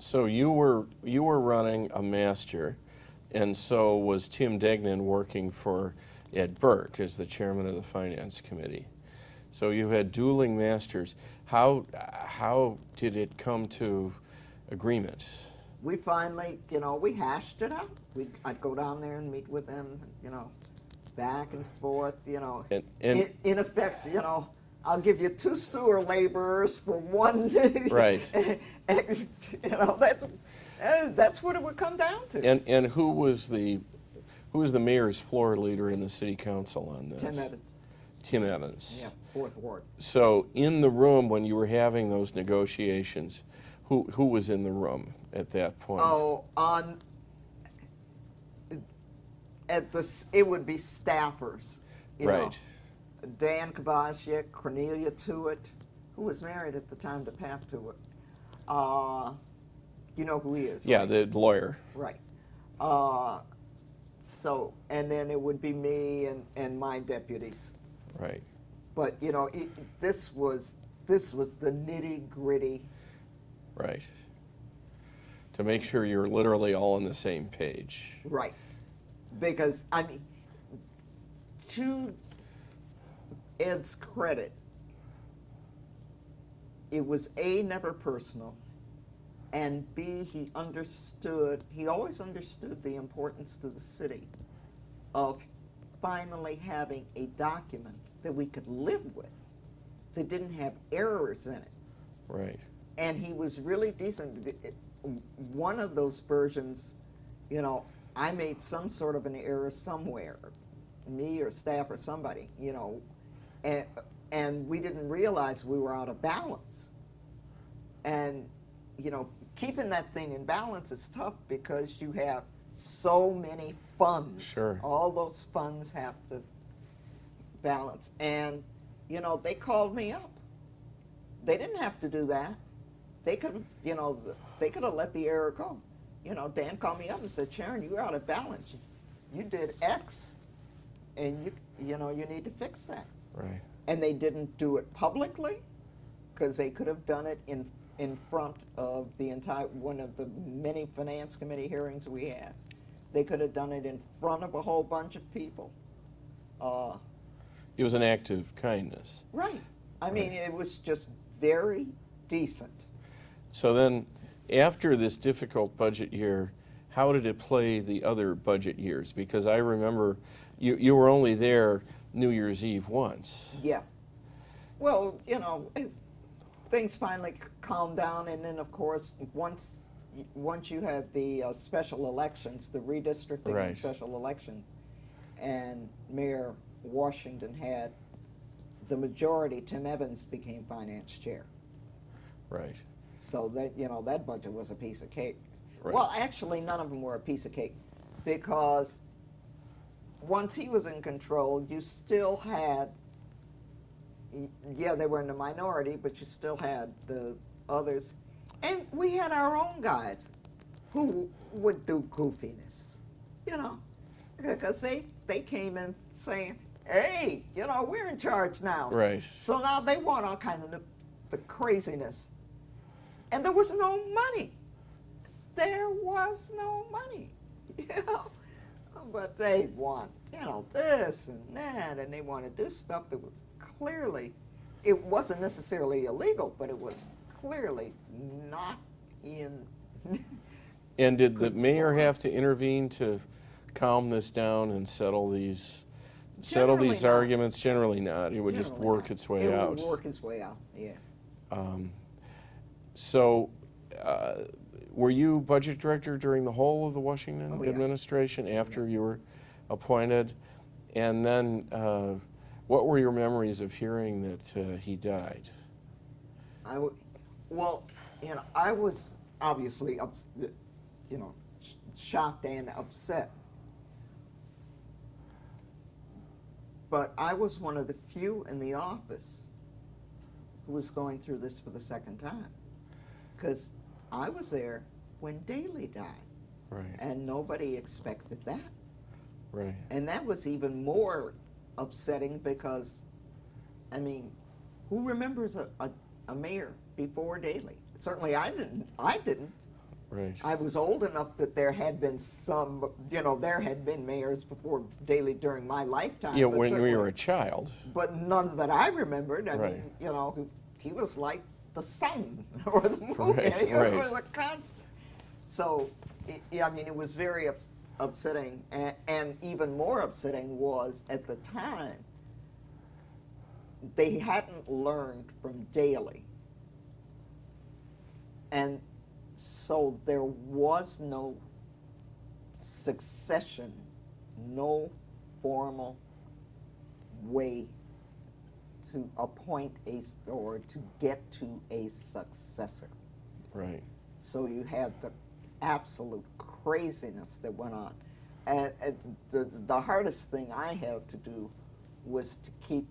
So you were running a master, and so was Tim Degnan working for Ed Burke as the chairman of the finance committee. So you had dueling masters. How did it come to agreement? We finally, we hashed it out. I'd go down there and meet with them, back and forth, And in effect, I'll give you 2 sewer laborers for one. Right. That's what it would come down to. And who was the mayor's floor leader in the city council on this? Tim Evans. Tim Evans. Yeah, 4th Ward. So in the room when you were having those negotiations, who was in the room at that point? Oh, it would be staffers. Right. Dan Kabasiak, Cornelia Tewitt, who was married at the time to Pat Tewitt. You know who he is, Yeah, right? the lawyer. Right. So, and then it would be me and my deputies. Right. But this was the nitty gritty. Right. To make sure you're literally all on the same page. Right. Because to Ed's credit, it was A, never personal, and B, he always understood the importance to the city of finally having a document that we could live with, that didn't have errors in it. Right. And he was really decent. One of those versions, I made some sort of an error somewhere, me or staff or somebody, and we didn't realize we were out of balance. And, keeping that thing in balance is tough because you have so many funds. Sure. All those funds have to balance. And, they called me up. They didn't have to do that. They could, they could have let the error go. Dan called me up and said, Sharon, you're out of balance. You did X, and you need to fix that. Right. And they didn't do it publicly, because they could have done it in front of the entire, one of the many finance committee hearings we had. They could have done it in front of a whole bunch of people. It was an act of kindness. Right. I mean, it was just very decent. So then, after this difficult budget year, how did it play the other budget years? Because I remember you were only there New Year's Eve once. Yeah. Well, things finally calmed down, and then, of course, once you had the special elections, the redistricting Right. and special elections, and Mayor Washington had the majority, Tim Evans became finance chair. Right. So that, that budget was a piece of cake. Right. Well, actually, none of them were a piece of cake, because once he was in control, you still had, yeah, they were in the minority, but you still had the others. And we had our own guys who would do goofiness, because they came in saying, hey, we're in charge now. Right. So now they want all kind of the craziness. And there was no money. There was no money, But they want, this and that, and they want to do stuff that was clearly, it wasn't necessarily illegal, but it was clearly not in. And did the mayor have to intervene to calm this down and settle these Generally not. arguments? Generally not. It would just Generally work not. its way out. It would work its way out, yeah. So, were you budget director during the whole of the Washington yeah. administration after you were appointed? And then, what were your memories of hearing that he died? I was obviously, shocked and upset. But I was one of the few in the office who was going through this for the second time. Because I was there when Daley died. Right. And nobody expected that. Right. And that was even more upsetting because, who remembers a mayor before Daley? Certainly I didn't. Right. I was old enough that there had been some, there had been mayors before Daley during my lifetime. Yeah, but when certainly- you were a child. But none that I remembered. I Right. mean, he was like the sun or the moon. Right, It right. was a constant. So, it was very upsetting. And even more upsetting was, at the time, they hadn't learned from Daley. And so there was no succession, no formal way to appoint or to get to a successor. Right. So you had the absolute craziness that went on. And the hardest thing I had to do was to keep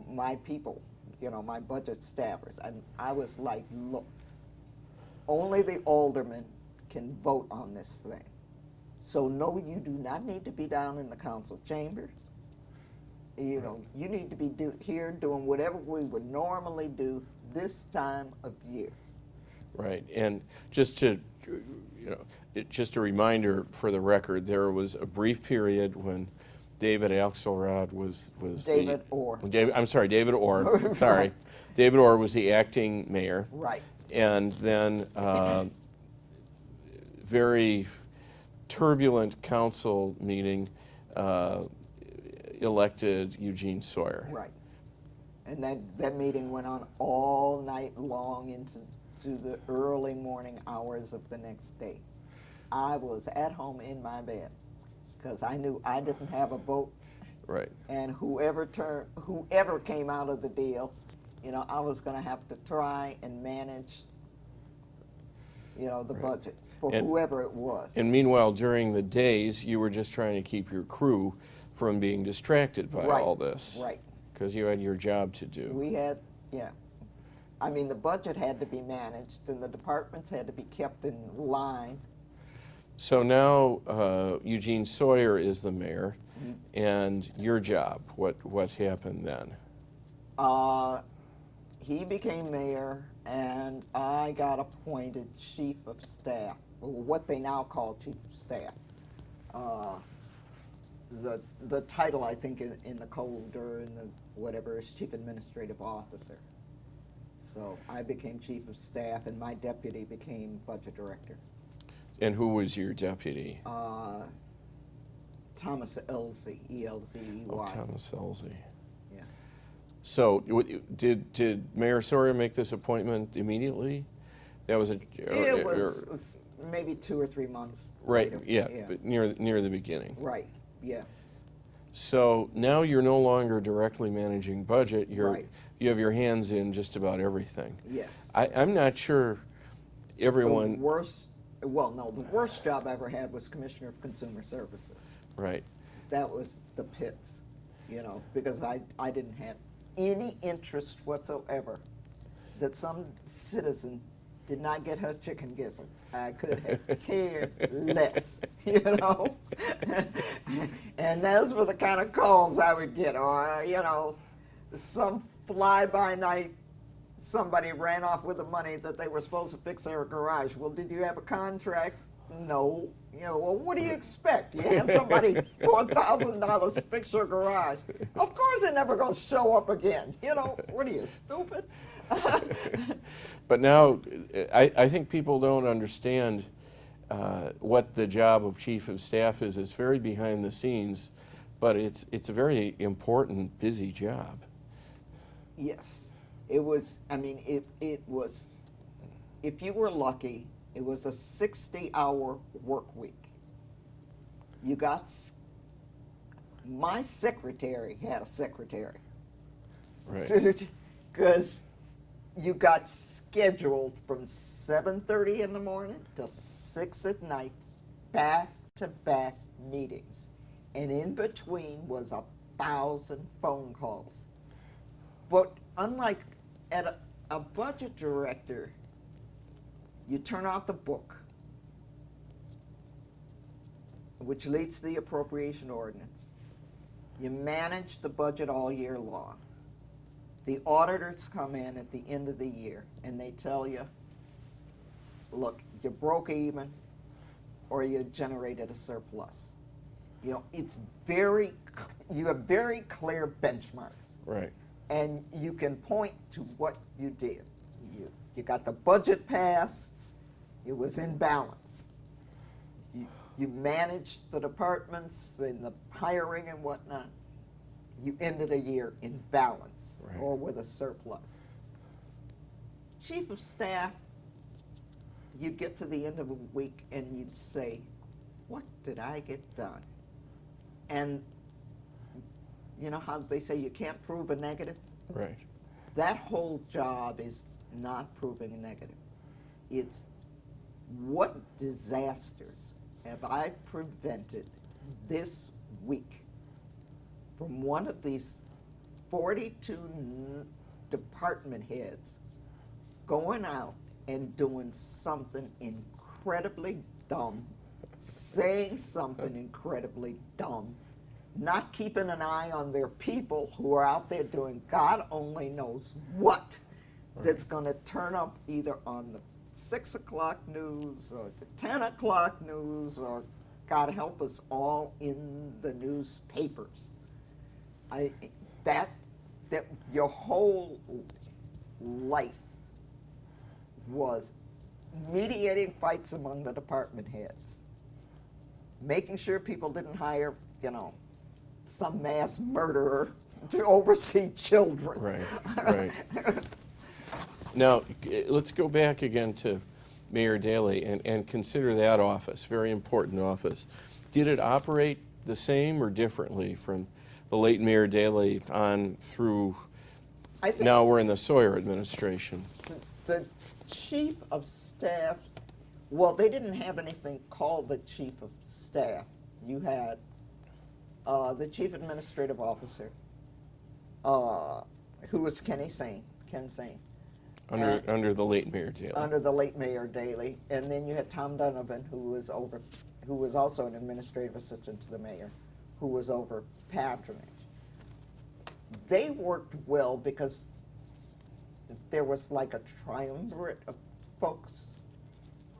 my people, my budget staffers. And I was like, look, only the aldermen can vote on this thing. So no, you do not need to be down in the council chambers. You need to be here doing whatever we would normally do this time of year. Right, and just to, just a reminder for the record, there was a brief period when David Axelrod was David Orr. David Orr. Sorry, David Orr was the acting mayor. Right. And then very turbulent council meeting elected Eugene Sawyer. Right. And that meeting went on all night long into the early morning hours of the next day. I was at home in my bed because I knew I didn't have a vote. Right. And whoever came out of the deal, I was going to have to try and manage, the budget for whoever it was. And meanwhile, during the days, you were just trying to keep your crew from being distracted by all this. Right. Because you had your job to do. We had, I mean, the budget had to be managed, and the departments had to be kept in line. So now Eugene Sawyer is the mayor, and your job, what happened then? He became mayor, and I got appointed chief of staff, or what they now call chief of staff. The title, I think, in the code or in the whatever is chief administrative officer. So I became chief of staff, and my deputy became budget director. And who was your deputy? Thomas Elzey, E-L-Z-E-Y. Oh, Thomas Elzey. Yeah. So did Mayor Sawyer make this appointment immediately? That was It was maybe 2 or 3 months right. later. Yeah, but near the beginning. Right. Yeah. So now you're no longer directly managing budget. Right. You have your hands in just about everything. Yes. I'm not sure everyone. The worst job I ever had was Commissioner of Consumer Services. Right. That was the pits, because I didn't have any interest whatsoever that some citizen did not get her chicken gizzards. I could have cared less, And those were the kind of calls I would get, or, some fly-by-night, somebody ran off with the money that they were supposed to fix their garage. Well, did you have a contract? No. Well, what do you expect? You hand somebody $4,000 to fix your garage. Of course they're never going to show up again. What are you, stupid? But now, I think people don't understand what the job of chief of staff is. It's very behind the scenes, but it's a very important, busy job. Yes. It was, it was, if you were lucky, it was a 60-hour work week. My secretary had a secretary. Right. Because you got scheduled from 7:30 in the morning till 6 at night, back-to-back meetings. And in between was 1,000 phone calls. But unlike at a budget director, you turn out the book, which leads to the appropriation ordinance. You manage the budget all year long. The auditors come in at the end of the year and they tell you, look, you broke even or you generated a surplus. You know, you have very clear benchmarks. Right. And you can point to what you did. You got the budget passed, it was in balance. You managed the departments and the hiring and whatnot. You ended a year in balance, right, or with a surplus. Chief of staff, you'd get to the end of a week and you'd say, what did I get done? And you know how they say you can't prove a negative? Right. That whole job is not proving a negative. It's what disasters have I prevented this week from one of these 42 department heads going out and doing something incredibly dumb, saying something incredibly dumb, not keeping an eye on their people who are out there doing God only knows what, right, that's going to turn up either on the 6 o'clock news or the 10 o'clock news or, God help us, all in the newspapers. That your whole life was mediating fights among the department heads, making sure people didn't hire, you know, some mass murderer to oversee children. Right, right. Now, let's go back again to Mayor Daley and consider that office, very important office. Did it operate the same or differently from the late Mayor Daley on through, now we're in the Sawyer administration? The chief of staff, well, they didn't have anything called the chief of staff. You had the chief administrative officer, who was Ken Sane. Under the late Mayor Daley. Under the late Mayor Daley, and then you had Tom Donovan, who was also an administrative assistant to the mayor, who was over patronage. They worked well because there was like a triumvirate of folks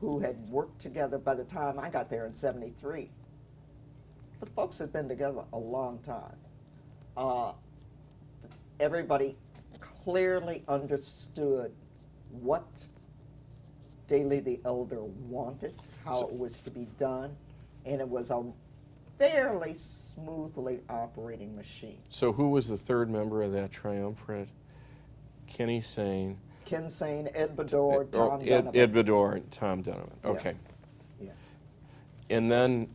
who had worked together by the time I got there in '73. The folks had been together a long time. Everybody clearly understood what Daley the Elder wanted, how it was to be done, and it was a fairly smoothly operating machine. So who was the third member of that triumvirate? Ken Sane, Ed Bedore, Tom Donovan. Ed Bedore and Tom Donovan. Okay. Yeah. And then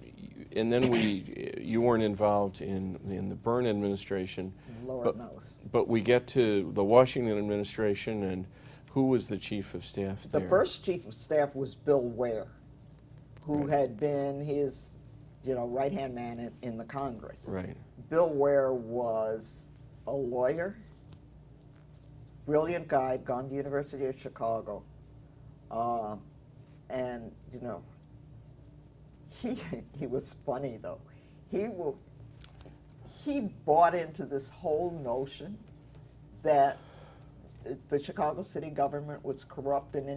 you weren't involved in the Byrne administration. Lord knows. But we get to the Washington administration, and who was the chief of staff there? The first chief of staff was Bill Ware, who right, had been his, right-hand man in the Congress. Right. Bill Ware was a lawyer, brilliant guy, gone to the University of Chicago, and he was funny though. He bought into this whole notion that the Chicago city government was corrupt and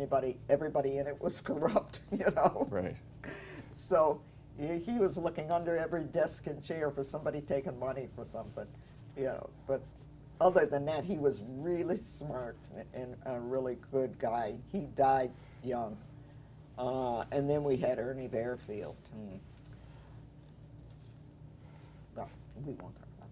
everybody in it was corrupt, Right. So he was looking under every desk and chair for somebody taking money for something, But other than that, he was really smart and a really good guy. He died young. And then we had Ernie Bearfield. Well, we won't talk about